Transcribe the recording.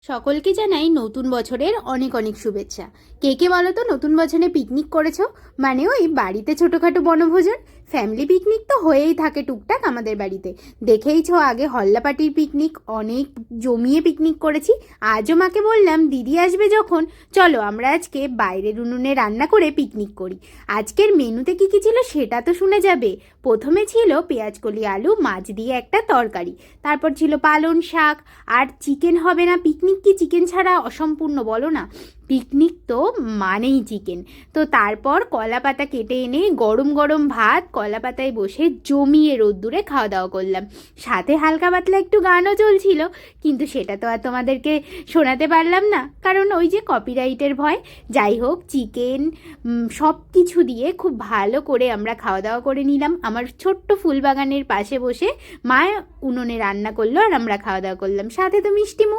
সকলকে জানাই নতুন বছরের অনেক অনেক শুভেচ্ছা। কে কে বলো তো নতুন বছরে পিকনিক করেছো? মানে ওই বাড়িতে ছোটোখাটো বনভোজন। ফ্যামিলি পিকনিক তো হয়েই থাকে টুকটাক আমাদের বাড়িতে। দেখেইছো আগে হল্লা পার্টির পিকনিক, অনেক জমিয়ে পিকনিক করেছি। আজও মাকে বললাম দিদি আসবে যখন, চলো আমরা আজকে বাইরের উনুনে রান্না করে পিকনিক করি। আজকের মেনুতে কি কি ছিল সেটা তো শুনে যাবে। প্রথমে ছিল পেঁয়াজকলি আলু মাছ দিয়ে একটা তরকারি, তারপর ছিল পালং শাক, আর চিকেন হবে না? পিকনিক কি চিকেন ছাড়া অসম্পূর্ণ বলো না? পিকনিক তো মানেই চিকেন। তো তারপর কলা পাতা কেটে এনে গরম গরম ভাত কলা পাতায় বসে জমিয়ে রোদ্দুরে খাওয়া দাওয়া করলাম। সাথে হালকা পাতলা একটু গানও চলছিল, কিন্তু সেটা তো আর তোমাদেরকে শোনাতে পারলাম না, কারণ ওই যে কপিরাইটের ভয়। যাই হোক, চিকেন সব কিছু দিয়ে খুব ভালো করে আমরা খাওয়া দাওয়া করে নিলাম। আমার ছোট্ট ফুলবাগানের পাশে বসে মা উনুনে রান্না করলো আর আমরা খাওয়া দাওয়া করলাম, সাথে তো মিষ্টি মুখ।